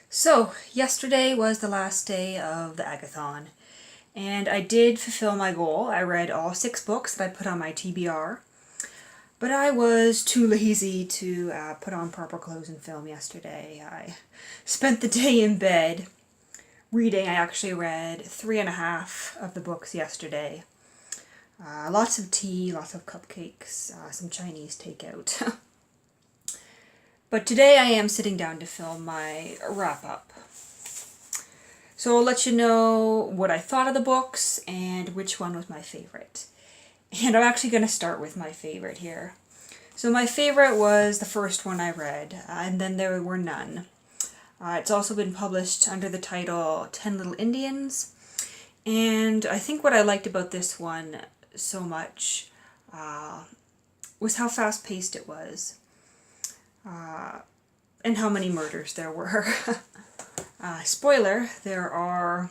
So, yesterday was the last day of the Agathon, and I did fulfill my goal. I read all 6 books that I put on my TBR, but I was too lazy to put on proper clothes and film yesterday. I spent the day in bed reading. I actually read 3.5 of the books yesterday. Lots of tea, lots of cupcakes, some Chinese takeout. But today I am sitting down to film my wrap-up. So I'll let you know what I thought of the books and which one was my favorite. And I'm actually going to start with my favorite here. So my favorite was the first one I read, and then there were none. It's also been published under the title 10 Little Indians. And I think what I liked about this one so much was how fast-paced it was. And how many murders there were. Spoiler, there are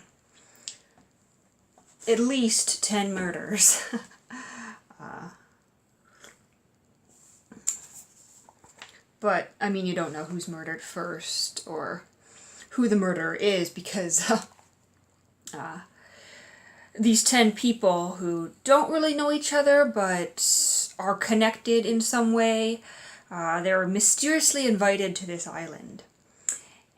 at least 10 murders. But, I mean, you don't know who's murdered first or who the murderer is because these 10 people who don't really know each other but are connected in some way, they're mysteriously invited to this island.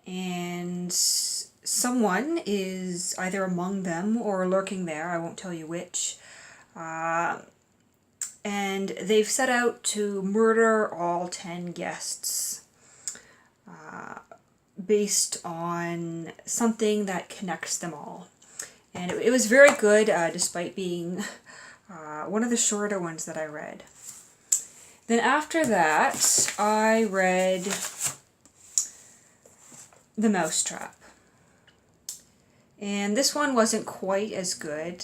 And someone is either among them or lurking there, I won't tell you which. And they've set out to murder all 10 guests based on something that connects them all. And it was very good, despite being one of the shorter ones that I read. Then after that, I read The Mousetrap. And this one wasn't quite as good.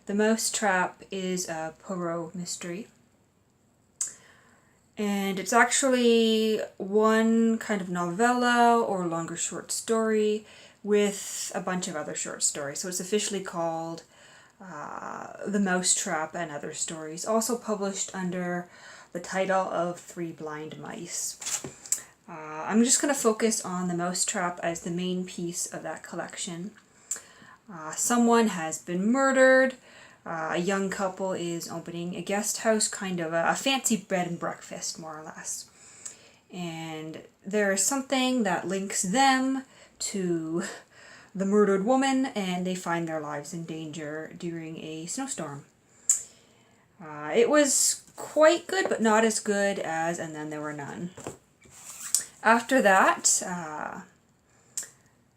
The Mousetrap is a Poirot mystery. And it's actually one kind of novella or longer short story with a bunch of other short stories. So it's officially called The Mousetrap and Other Stories, also published under the title of 3 Blind Mice. I'm just going to focus on The Mousetrap as the main piece of that collection. Someone has been murdered. A young couple is opening a guest house, kind of a fancy bed and breakfast, more or less. And there is something that links them to the murdered woman, and they find their lives in danger during a snowstorm. It was quite good, but not as good as And Then There Were None. After that, I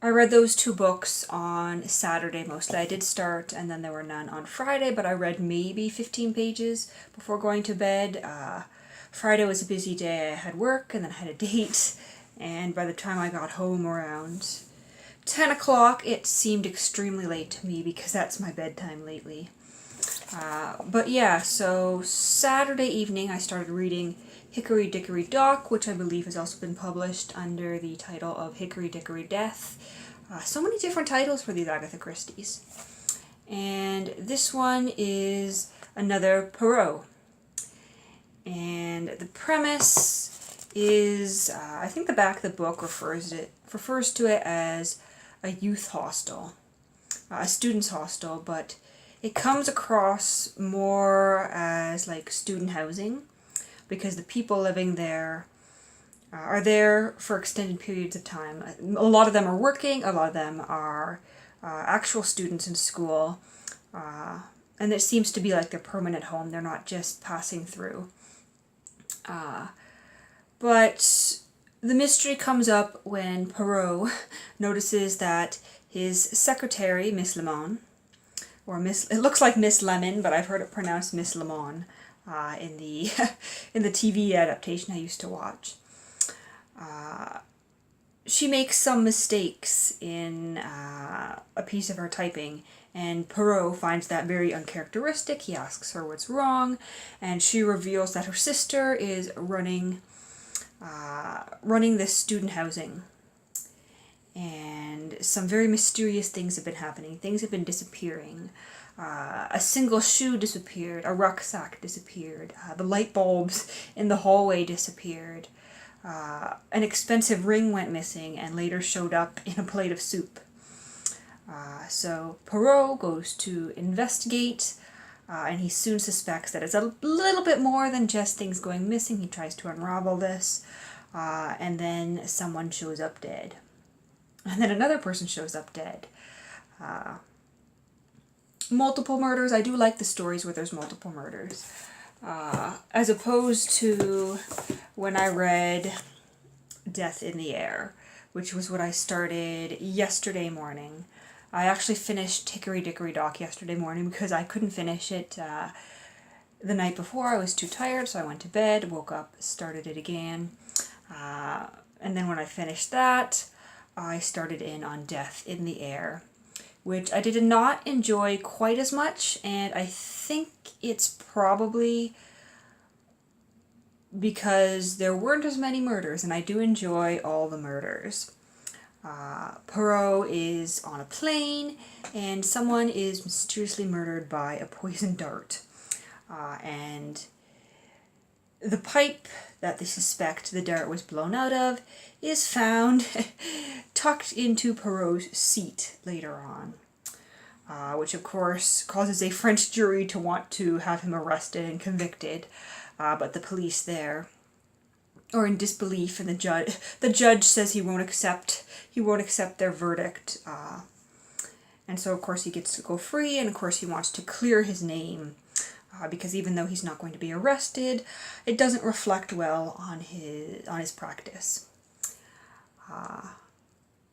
read those 2 books on Saturday mostly. I did start And Then There Were None on Friday, but I read maybe 15 pages before going to bed. Friday was a busy day. I had work and then I had a date, and by the time I got home around 10 o'clock, it seemed extremely late to me because that's my bedtime lately. But yeah, so Saturday evening I started reading Hickory Dickory Dock, which I believe has also been published under the title of Hickory Dickory Death. So many different titles for these Agatha Christie's. And this one is another Poirot. And the premise is, I think the back of the book refers to it as a youth hostel, a student's hostel, but it comes across more as like student housing, because the people living there are there for extended periods of time. A lot of them are working, a lot of them are actual students in school, and it seems to be like their permanent home. They're not just passing through. But the mystery comes up when Poirot notices that his secretary, Miss Lemon, it looks like Miss Lemon, but I've heard it pronounced Miss Lemon in the in the TV adaptation I used to watch. She makes some mistakes in a piece of her typing, and Poirot finds that very uncharacteristic. He asks her what's wrong, and she reveals that her sister is running this student housing. And some very mysterious things have been happening. Things have been disappearing. A single shoe disappeared. A rucksack disappeared. The light bulbs in the hallway disappeared. An expensive ring went missing and later showed up in a plate of soup. So Poirot goes to investigate, and he soon suspects that it's a little bit more than just things going missing. He tries to unravel this, and then someone shows up dead. And then another person shows up dead. Multiple murders. I do like the stories where there's multiple murders. As opposed to when I read Death in the Air, which was what I started yesterday morning. I actually finished Hickory Dickory Dock yesterday morning because I couldn't finish it the night before. I was too tired, so I went to bed, woke up, started it again. And then when I finished that, I started in on Death in the Air, which I did not enjoy quite as much, and I think it's probably because there weren't as many murders, and I do enjoy all the murders. Poirot is on a plane, and someone is mysteriously murdered by a poison dart. And the pipe that they suspect the dart was blown out of is found tucked into Poirot's seat later on. Which of course causes a French jury to want to have him arrested and convicted. But the police there are in disbelief, and the judge says he won't accept their verdict, and so of course he gets to go free, and of course he wants to clear his name, because even though he's not going to be arrested, it doesn't reflect well on his practice.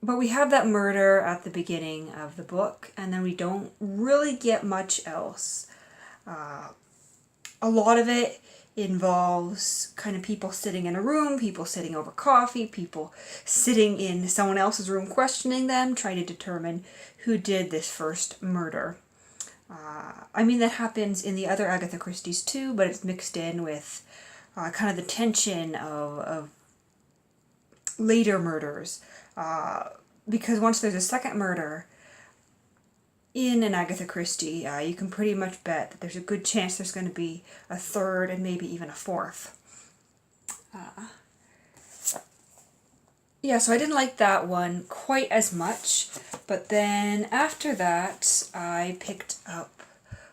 But we have that murder at the beginning of the book, and then we don't really get much else. A lot of it involves kind of people sitting in a room, people sitting over coffee, people sitting in someone else's room questioning them, trying to determine who did this first murder. I mean, that happens in the other Agatha Christie's too, but it's mixed in with kind of the tension of later murders. Because once there's a second murder in an Agatha Christie, you can pretty much bet that there's a good chance there's going to be a third and maybe even a fourth. Yeah, so I didn't like that one quite as much, but then after that I picked up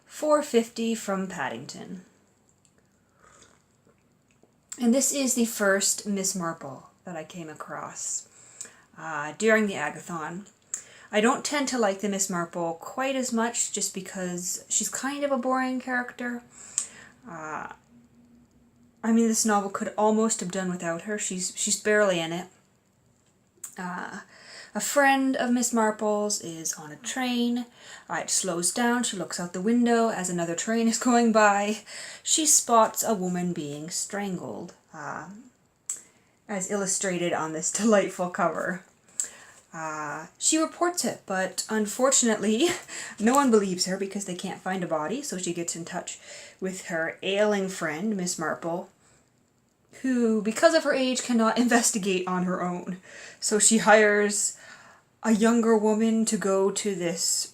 450 from Paddington. And this is the first Miss Marple that I came across during the Agathon. I don't tend to like the Miss Marple quite as much just because she's kind of a boring character. I mean, this novel could almost have done without her. She's barely in it. A friend of Miss Marple's is on a train. It slows down. She looks out the window as another train is going by. She spots a woman being strangled, as illustrated on this delightful cover. She reports it, but unfortunately no one believes her because they can't find a body, so she gets in touch with her ailing friend, Miss Marple, who, because of her age, cannot investigate on her own. So she hires a younger woman to go to this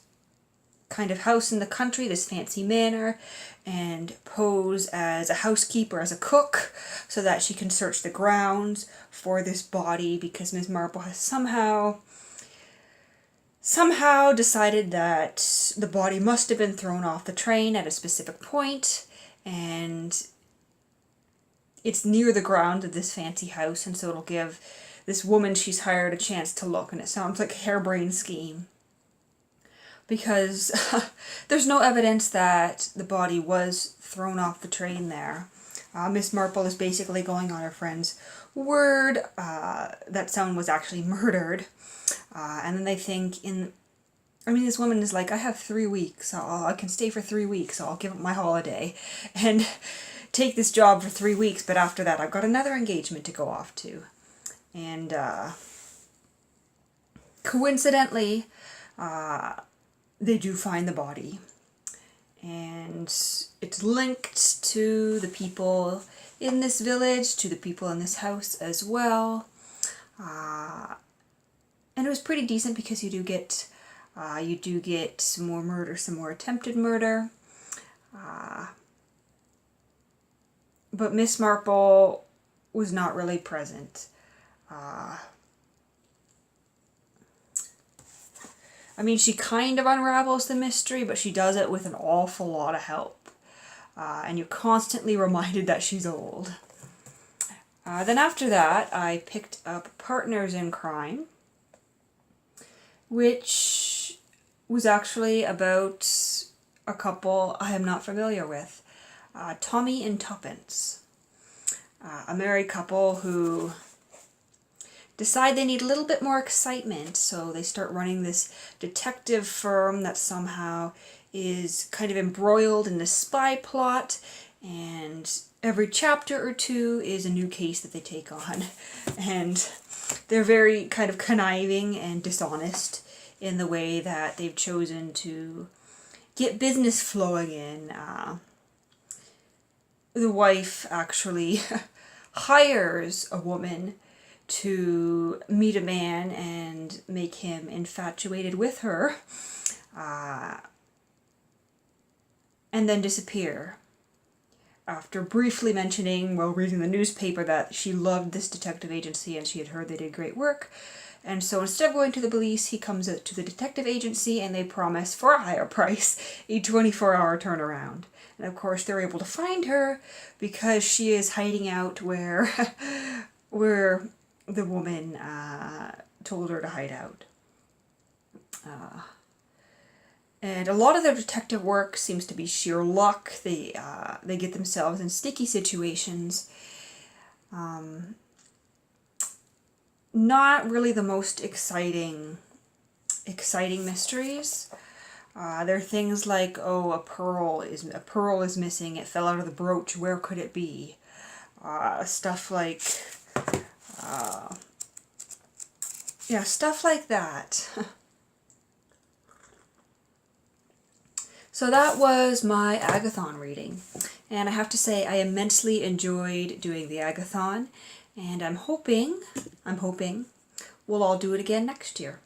kind of house in the country, this fancy manor, and pose as a housekeeper, as a cook, so that she can search the grounds for this body, because Miss Marple has somehow decided that the body must have been thrown off the train at a specific point, and it's near the grounds of this fancy house, and so it'll give this woman she's hired a chance to look, and it sounds like a harebrained scheme. Because there's no evidence that the body was thrown off the train there. Miss Marple is basically going on her friend's word that someone was actually murdered. And then they think this woman is like, I have 3 weeks. I can stay for 3 weeks, so I'll give up my holiday and take this job for 3 weeks. But after that, I've got another engagement to go off to. And coincidentally, they do find the body, and it's linked to the people in this village, to the people in this house as well, and it was pretty decent because you do get some more murder, some more attempted murder, but Miss Marple was not really present. I mean, she kind of unravels the mystery, but she does it with an awful lot of help. And you're constantly reminded that she's old. Then after that, I picked up Partners in Crime, which was actually about a couple I am not familiar with. Tommy and Tuppence. A married couple who decide they need a little bit more excitement, so they start running this detective firm that somehow is kind of embroiled in this spy plot, and every chapter or two is a new case that they take on. And they're very kind of conniving and dishonest in the way that they've chosen to get business flowing in. The wife actually hires a woman to meet a man and make him infatuated with her, and then disappear. After briefly mentioning while reading the newspaper that she loved this detective agency and she had heard they did great work. And so instead of going to the police, he comes out to the detective agency and they promise, for a higher price, a 24-hour turnaround. And of course they're able to find her because she is hiding out where the woman told her to hide out. And a lot of their detective work seems to be sheer luck. They get themselves in sticky situations. Not really the most exciting mysteries. There are things like, oh, a pearl is missing. It fell out of the brooch. Where could it be? Stuff like that. So that was my Agathon reading, and I have to say I immensely enjoyed doing the Agathon, and I'm hoping we'll all do it again next year.